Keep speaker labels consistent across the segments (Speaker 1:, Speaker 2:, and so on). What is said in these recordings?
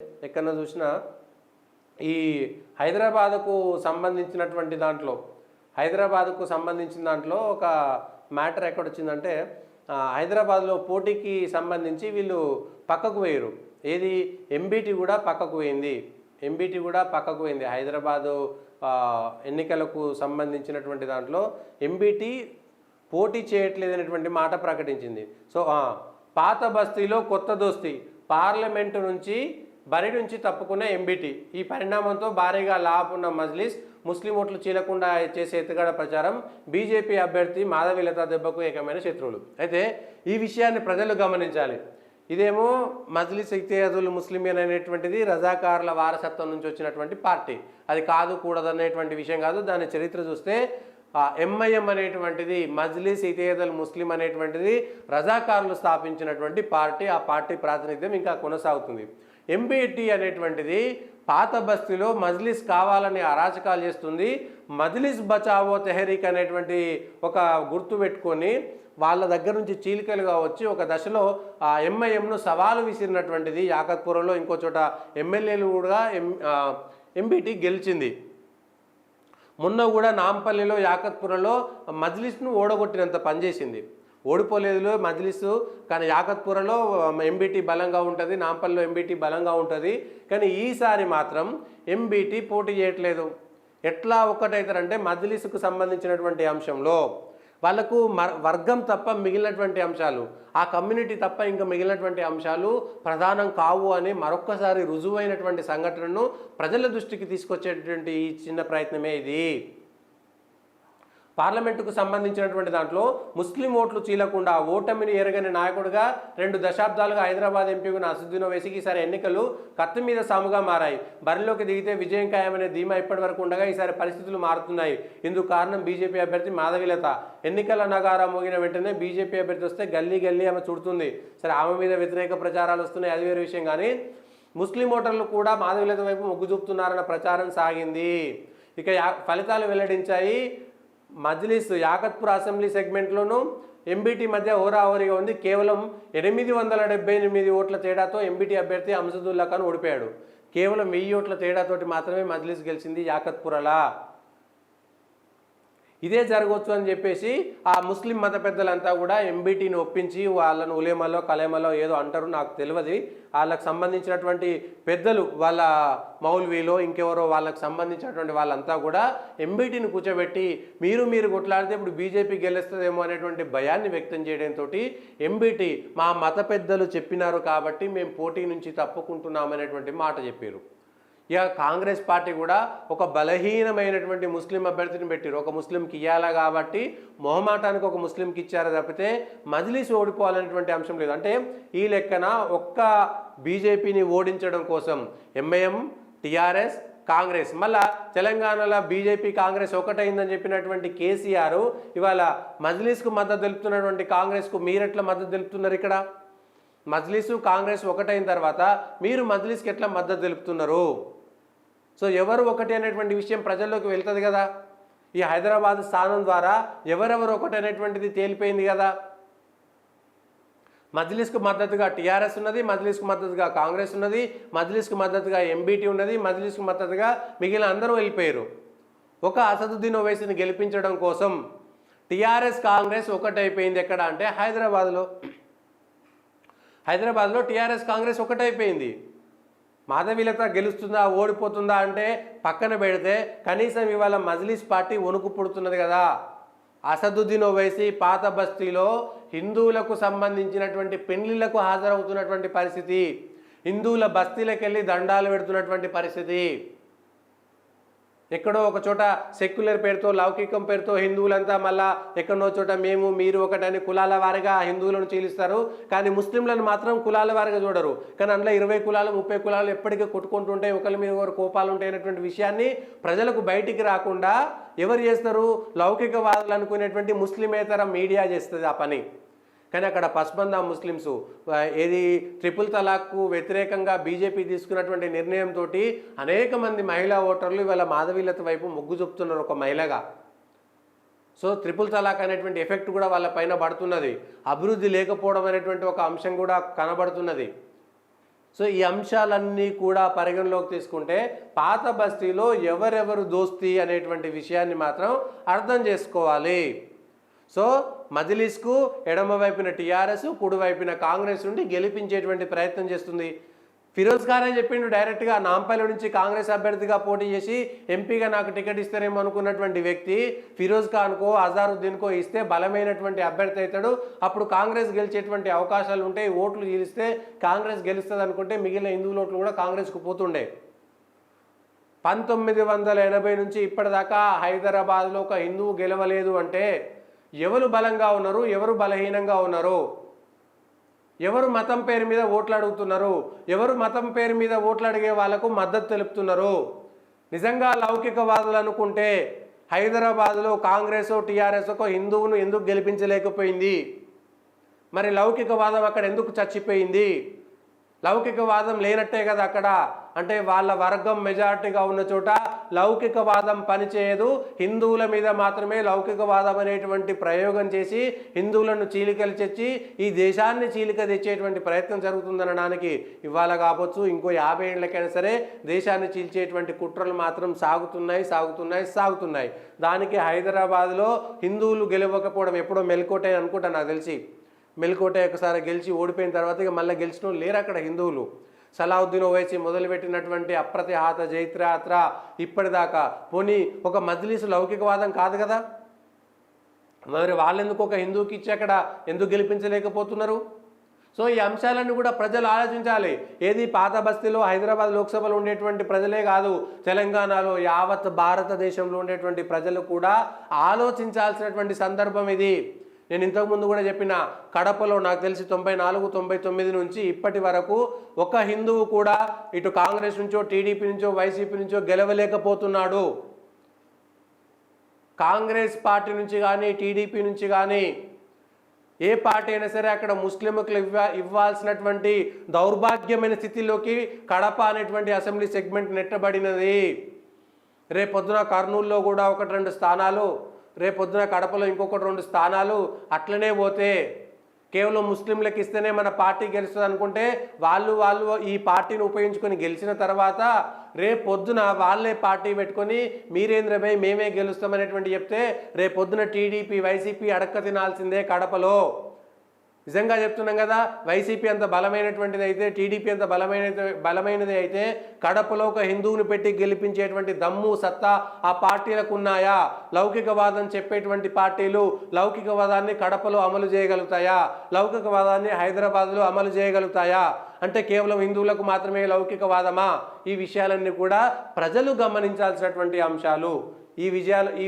Speaker 1: ఎక్కడన్నా చూసినా ఈ హైదరాబాద్కు సంబంధించినటువంటి దాంట్లో ఒక మ్యాటర్ ఎక్కడొచ్చిందంటే హైదరాబాద్లో పోటీకి సంబంధించి వీళ్ళు పక్కకు వేయరు. ఏది ఎంబీటీ కూడా పక్కకు పోయింది. హైదరాబాదు ఎన్నికలకు సంబంధించినటువంటి దాంట్లో ఎంబీటీ పోటీ చేయట్లేదనేటువంటి మాట ప్రకటించింది. సో పాత బస్తీలో కొత్త దోస్తీ, పార్లమెంటు నుంచి బరి నుంచి తప్పుకున్న ఎంబీటీ. ఈ పరిణామంతో భారీగా లాభ ఉన్న మజ్లిస్, ముస్లిం ఓట్లు చీలకుండా చేసే ఎత్తుగడ ప్రచారం, బీజేపీ అభ్యర్థి మాధవీలత దెబ్బకు ఏకమైన శత్రువులు. అయితే ఈ విషయాన్ని ప్రజలు గమనించాలి. ఇదేమో మజ్లిస్ ఇత్తేయాదుల్ ముస్లిమీన్ అనేటువంటిది రజాకార్ల వారసత్వం నుంచి వచ్చినటువంటి పార్టీ. అది కాదు కూడదనేటువంటి విషయం కాదు. దాని చరిత్ర చూస్తే ఎంఐఎం అనేటువంటిది, మజ్లిస్ ఇత్తేయాదుల్ ముస్లిం అనేటువంటిది రజాకార్లు స్థాపించినటువంటి పార్టీ. ఆ పార్టీ ప్రాతినిధ్యం ఇంకా కొనసాగుతుంది. ఎంబీటీ అనేటువంటిది పాత బస్తీలో మజ్లిస్ కావాలని అరాచకాలు చేస్తుంది. మజ్లిస్ బచావో తెహరీక్ అనేటువంటి ఒక గుర్తు పెట్టుకొని వాళ్ళ దగ్గర నుంచి చీలికలుగా వచ్చి ఒక దశలో ఆ ఎంఐఎంను సవాలు విసిరినటువంటిది. యాకత్పురంలో ఇంకో చోట ఎమ్మెల్యేలు కూడా ఎంబీటీ గెలిచింది. మొన్న కూడా నాంపల్లిలో యాకత్పురంలో మజ్లిస్ను ఓడగొట్టినంత పనిచేసింది. ఓడిపోలేదు మజ్లిస్, కానీ యాకత్పురలో ఎంబీటీ బలంగా ఉంటుంది, నాంపల్లిలో ఎంబీటీ బలంగా ఉంటుంది. కానీ ఈసారి మాత్రం ఎంబీటీ పోటీ చేయట్లేదు. ఎట్లా ఒక్కటవుతారంటే మజ్లిస్కు సంబంధించినటువంటి అంశంలో వాళ్ళకు వర్గం తప్ప మిగిలినటువంటి అంశాలు, ఆ కమ్యూనిటీ తప్ప ఇంకా మిగిలినటువంటి అంశాలు ప్రధానం కావు అని మరొక్కసారి రుజువైనటువంటి సంఘటనను ప్రజల దృష్టికి తీసుకొచ్చేటువంటి ఈ చిన్న ప్రయత్నమే ఇది. పార్లమెంటుకు సంబంధించినటువంటి దాంట్లో ముస్లిం ఓట్లు చీలకుండా ఓటమిని ఎరగని నాయకుడిగా 2 దశాబ్దాలుగా హైదరాబాద్ ఎంపీ ఉన్న అసదుద్దీన్ ఓవైసీకి ఈసారి ఎన్నికలు కత్తి మీద సాముగా మారాయి. బరిలోకి దిగితే విజయం ఖాయమనే ధీమా ఇప్పటి వరకు ఉండగా ఈసారి పరిస్థితులు మారుతున్నాయి. ఇందుకు కారణం బీజేపీ అభ్యర్థి మాధవీలత. ఎన్నికల నగారా మోగిన వెంటనే బీజేపీ అభ్యర్థి వస్తే గల్లీ గల్లీ ఆమె చుడుతుంది. సరే, ఆమె మీద వ్యతిరేక ప్రచారాలు వస్తున్నాయి, అది వేరే విషయం. కానీ ముస్లిం ఓటర్లు కూడా మాధవీలత వైపు మొగ్గు చూపుతున్నారన్న ప్రచారం సాగింది. ఇక ఫలితాలు వెల్లడించాయి. మజ్లిస్ యాకత్పూర్ అసెంబ్లీ సెగ్మెంట్లోనూ ఎంబీటీ మధ్య హోరాహోరీగా ఉంది. కేవలం 878 ఓట్ల తేడాతో ఎంబీటీ అభ్యర్థి అంజదుల్లా ఖాన్ ఓడిపోయాడు. కేవలం 1000 ఓట్ల తేడాతోటి మాత్రమే మజ్లిస్ గెలిచింది యాకత్పురలా. ఇదే జరగవచ్చు అని చెప్పేసి ఆ ముస్లిం మత పెద్దలంతా కూడా ఎంబీటీని ఒప్పించి వాళ్ళను ఉలేమాలో కలేమాలో ఏదో అంటారు, నాకు తెలియదు. వాళ్ళకు సంబంధించినటువంటి పెద్దలు, వాళ్ళ మౌల్వీలో ఇంకెవరో వాళ్ళకు సంబంధించినటువంటి వాళ్ళంతా కూడా ఎంబీటీని కూర్చోబెట్టి మీరు కొట్లాడితే ఇప్పుడు బీజేపీ గెలుస్తుందేమో అనేటువంటి భయాన్ని వ్యక్తం చేయడంతో ఎంబీటీ మా మత పెద్దలు చెప్పినారు కాబట్టి మేము పోటీ నుంచి తప్పుకుంటున్నామనేటువంటి మాట చెప్పారు. ఇక కాంగ్రెస్ పార్టీ కూడా ఒక బలహీనమైనటువంటి ముస్లిం అభ్యర్థిని పెట్టారు. ఒక ముస్లింకి ఇవ్వాలా కాబట్టి మొహమాటానికి ఒక ముస్లింకి ఇచ్చారు తప్పితే మజ్లిస్ ఓడిపోవాలనేటువంటి అంశం లేదు. అంటే ఈ లెక్కన ఒక్క బీజేపీని ఓడించడం కోసం ఎంఐఎం, టీఆర్ఎస్, కాంగ్రెస్, మళ్ళా తెలంగాణలో బీజేపీ కాంగ్రెస్ ఒకటైందని చెప్పినటువంటి కేసీఆర్ ఇవాళ మజ్లిస్కు మద్దతు తెలుపుతున్నటువంటి కాంగ్రెస్కు మీరెట్లా మద్దతు తెలుపుతున్నారు? ఇక్కడ మజ్లిసు కాంగ్రెస్ ఒకటైన తర్వాత మీరు మజ్లిస్కి ఎట్లా మద్దతు తెలుపుతున్నారు? సో ఎవరు ఒకటి అనేటువంటి విషయం ప్రజల్లోకి వెళ్తుంది కదా. ఈ హైదరాబాద్ స్థానం ద్వారా ఎవరెవరు ఒకటి అనేటువంటిది తేలిపోయింది కదా. మజ్లిస్కు మద్దతుగా టీఆర్ఎస్ ఉన్నది, మజ్లిస్కు మద్దతుగా కాంగ్రెస్ ఉన్నది, మజ్లిస్కు మద్దతుగా ఎంబీటీ ఉన్నది, మజ్లిస్కు మద్దతుగా మిగిలిన అందరూ వెళ్ళిపోయారు. ఒక అసదుద్దీన్ ఓవైసీని గెలిపించడం కోసం టీఆర్ఎస్ కాంగ్రెస్ ఒకటైపోయింది. ఎక్కడ అంటే హైదరాబాద్లో టీఆర్ఎస్ కాంగ్రెస్ ఒకటైపోయింది. మాధవీలత గెలుస్తుందా ఓడిపోతుందా అంటే పక్కన పెడితే కనీసం ఇవాళ మజ్లిస్ పార్టీ వణుకు పుడుతున్నది కదా. అసదుద్దీన్ ఓవైసీ పాత బస్తీలో హిందువులకు సంబంధించినటువంటి పెళ్లిళ్లకు హాజరవుతున్నటువంటి పరిస్థితి, హిందువుల బస్తీలకు వెళ్ళి దండాలు పెడుతున్నటువంటి పరిస్థితి, ఎక్కడో ఒక చోట సెక్యులర్ పేరుతో, లౌకికం పేరుతో హిందువులంతా మళ్ళా ఎక్కడో చోట మేము మీరు ఒకటని కులాల వారిగా హిందువులను చీలిస్తారు. కానీ ముస్లింలను మాత్రం కులాల వారిగా చూడరు. కానీ అందులో 20 కులాలు 30 కులాలు ఎప్పటికీ కొట్టుకుంటుంటాయి, ఒకరి మీద ఒకరు కోపాలు ఉంటాయి అనేటువంటి విషయాన్ని ప్రజలకు బయటికి రాకుండా ఎవరు చేస్తారు? లౌకికవాదులు అనుకునేటువంటి ముస్లిమేతర మీడియా చేస్తుంది ఆ పని. కానీ అక్కడ పస్మందా ముస్లిమ్స్ ఏది ట్రిపుల్ తలాక్కు వ్యతిరేకంగా బీజేపీ తీసుకున్నటువంటి నిర్ణయంతో అనేక మంది మహిళా ఓటర్లు ఇవాళ మాధవీలత వైపు మొగ్గు చూపుతున్నారు ఒక మహిళగా. సో ట్రిపుల్ తలాక్ అనేటువంటి ఎఫెక్ట్ కూడా వాళ్ళ పైన పడుతున్నది. అభివృద్ధి లేకపోవడం అనేటువంటి ఒక అంశం కూడా కనబడుతున్నది. సో ఈ అంశాలన్నీ కూడా పరిగణలోకి తీసుకుంటే పాత బస్తీలో ఎవరెవరు దోస్తీ అనేటువంటి విషయాన్ని మాత్రం అర్థం చేసుకోవాలి. సో మజ్లిస్కు ఎడమ వైపున టీఆర్ఎస్, కుడి వైపున కాంగ్రెస్ నుండి గెలిపించేటువంటి ప్రయత్నం చేస్తుంది. ఫిరోజ్ ఖానే చెప్పిండు డైరెక్ట్గా, నాంపల్లి నుంచి కాంగ్రెస్ అభ్యర్థిగా పోటీ చేసి ఎంపీగా నాకు టికెట్ ఇస్తారేమో అనుకున్నటువంటి వ్యక్తి ఫిరోజ్ ఖాన్కో అజారుద్దీన్కో ఇస్తే బలమైనటువంటి అభ్యర్థి అవుతాడు, అప్పుడు కాంగ్రెస్ గెలిచేటువంటి అవకాశాలు ఉంటాయి, ఓట్లు గెలిస్తే కాంగ్రెస్ గెలుస్తుంది అనుకుంటే మిగిలిన హిందువుల ఓట్లు కూడా కాంగ్రెస్కు పోతుండే. 1980 నుంచి ఇప్పటిదాకా హైదరాబాద్లో ఒక హిందువు గెలవలేదు అంటే ఎవరు బలంగా ఉన్నారు, ఎవరు బలహీనంగా ఉన్నారు, ఎవరు మతం పేరు మీద ఓట్లు అడుగుతున్నారు, ఎవరు మతం పేరు మీద ఓట్లు అడిగే వాళ్లకు మద్దతు తెలుపుతున్నారు. నిజంగా లౌకికవాదులు అనుకుంటే హైదరాబాద్లో కాంగ్రెస్ టీఆర్ఎస్ ఒక హిందువును ఎందుకు గెలిపించలేకపోయింది? మరి లౌకికవాదం అక్కడ ఎందుకు చచ్చిపోయింది? లౌకికవాదం లేనట్టే కదా అక్కడ. అంటే వాళ్ళ వర్గం మెజారిటీగా ఉన్న చోట లౌకికవాదం పనిచేయదు, హిందువుల మీద మాత్రమే లౌకికవాదం అనేటువంటి ప్రయోగం చేసి హిందువులను చీలికలు తెచ్చి ఈ దేశాన్ని చీలిక తెచ్చేటువంటి ప్రయత్నం జరుగుతుందనడానికి ఇవాళ కావచ్చు ఇంకో 50 ఏళ్ళకైనా సరే దేశాన్ని చీల్చేటువంటి కుట్రలు మాత్రం సాగుతున్నాయి. దానికి హైదరాబాద్లో హిందువులు గెలవకపోవడం ఎప్పుడో మెల్కోటే అనుకుంటా నాకు తెలిసి. మెల్కోటే ఒకసారి గెలిచి ఓడిపోయిన తర్వాత ఇక మళ్ళీ గెలిచిన లేరు అక్కడ హిందువులు. సలావుద్దీన్ ఓవైసీ మొదలుపెట్టినటువంటి అప్రతిహాత జైత్రయాత్ర ఇప్పటిదాకా పోనీ ఒక మజ్లిస్ లౌకికవాదం కాదు కదా, మరి వాళ్ళెందుకు ఒక హిందువుకి ఇచ్చి అక్కడ ఎందుకు గెలిపించలేకపోతున్నారు? సో ఈ అంశాలన్నీ కూడా ప్రజలు ఆలోచించాలి. ఏది పాత బస్తీలో హైదరాబాద్ లోక్సభలో ఉండేటువంటి ప్రజలే కాదు, తెలంగాణలో యావత్ భారతదేశంలో ఉండేటువంటి ప్రజలు కూడా ఆలోచించాల్సినటువంటి సందర్భం ఇది. నేను ఇంతకుముందు కూడా చెప్పిన, కడపలో నాకు తెలిసి 94-99 నుంచి ఇప్పటి వరకు ఒక హిందువు కూడా ఇటు కాంగ్రెస్ నుంచో టీడీపీ నుంచో వైసీపీ నుంచో గెలవలేకపోతున్నాడు. కాంగ్రెస్ పార్టీ నుంచి కానీ టీడీపీ నుంచి కానీ ఏ పార్టీ అయినా సరే అక్కడ ముస్లింలకు ఇవ్వాల్సినటువంటి దౌర్భాగ్యమైన స్థితిలోకి కడప అనేటువంటి అసెంబ్లీ సెగ్మెంట్ నెట్టబడినది. రేపొద్దున కర్నూలులో కూడా 1-2 స్థానాలు, రేపొద్దున కడపలో ఇంకొకటి 2 స్థానాలు, అట్లనే పోతే కేవలం ముస్లింలకు ఇస్తేనే మన పార్టీ గెలుస్తుంది అనుకుంటే వాళ్ళు ఈ పార్టీని ఉపయోగించుకొని గెలిచిన తర్వాత రేపొద్దున వాళ్ళే పార్టీ పెట్టుకొని మీరేంద్రభై మేమే గెలుస్తామనేటువంటి చెప్తే రేపొద్దున టీడీపీ వైసీపీ అడక్క తినాల్సిందే కడపలో. నిజంగా చెప్తున్నాం కదా, వైసీపీ అంత బలమైనటువంటిది అయితే, టీడీపీ అంత బలమైనది అయితే కడపలో ఒక హిందువుని పెట్టి గెలిపించేటువంటి దమ్ము సత్తా ఆ పార్టీలకు ఉన్నాయా? లౌకికవాదం చెప్పేటువంటి పార్టీలు లౌకికవాదాన్ని కడపలో అమలు చేయగలుగుతాయా? లౌకికవాదాన్ని హైదరాబాద్లో అమలు చేయగలుగుతాయా? అంటే కేవలం హిందువులకు మాత్రమే లౌకికవాదమా? ఈ విషయాలన్నీ కూడా ప్రజలు గమనించాల్సినటువంటి అంశాలు. ఈ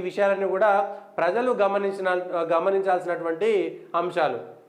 Speaker 1: విషయాలన్నీ కూడా ప్రజలు గమనించాల్సినటువంటి అంశాలు.